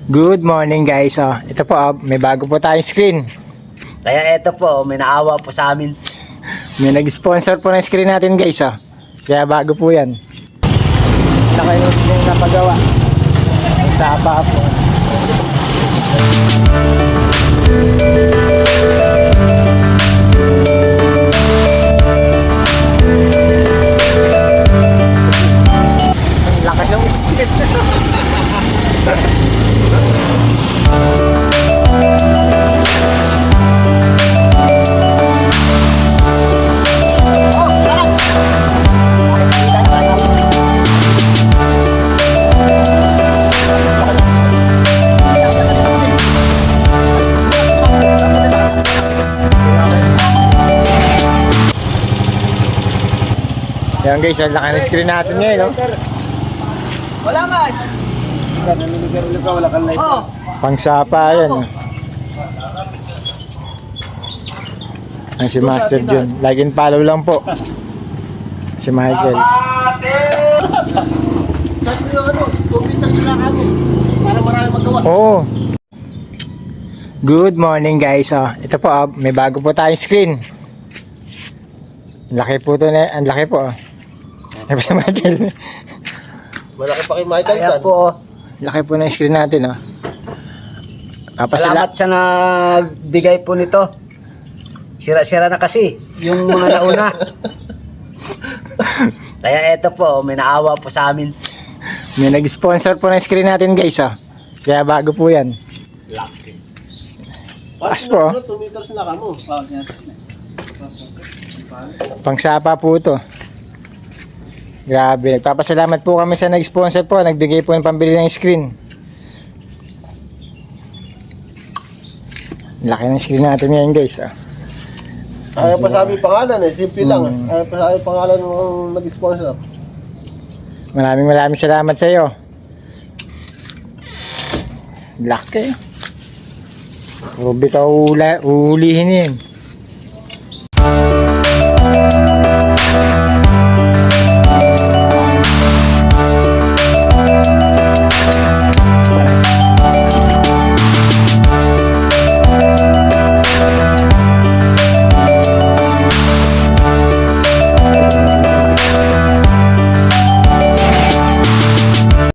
Good morning guys. Ito po, may bago po tayong screen. Kaya ito po, may naawa po sa amin. May nag-sponsor po ng screen natin guys. Kaya bago po yan. Ito kayo yung napagawa. May sapa po. Ang laki ng screen. Yan guys, ang laki ng screen natin ngayon, no? Wala man! Wala kang light. Oh! Pangsapa yan. Ang si Master John. Laging follow lang po. Si Michael. Kasi yung 2 meters na ako. Para marami magawa. Oo. Good morning guys. Ito po, may bago po tayong screen. Ang laki po to na, ang laki po. Ano si Michael? Malaki pa kay Michael. Kaya po, Laki po na yung screen natin, salamat sa nagbigay po nito. Sira-sira na kasi yung mga nauna. Kaya ito po, may naawa po sa amin. May nag-sponsor po ng screen natin guys. Kaya bago po yan. Laki. Taas po. 2 meters na ka mo. Pangsapa po ito. Grabe. Nagpapasalamat po kami sa nag-sponsor po. Nagbigay po ng pambili ng screen. Laki ng screen natin ngayon guys. Ayaw pa sabi pangalan simple lang. Ayaw pa sabi pangalan ng nag-sponsor. Maraming salamat sa iyo. Laki. Rubi ka uhulihin yun.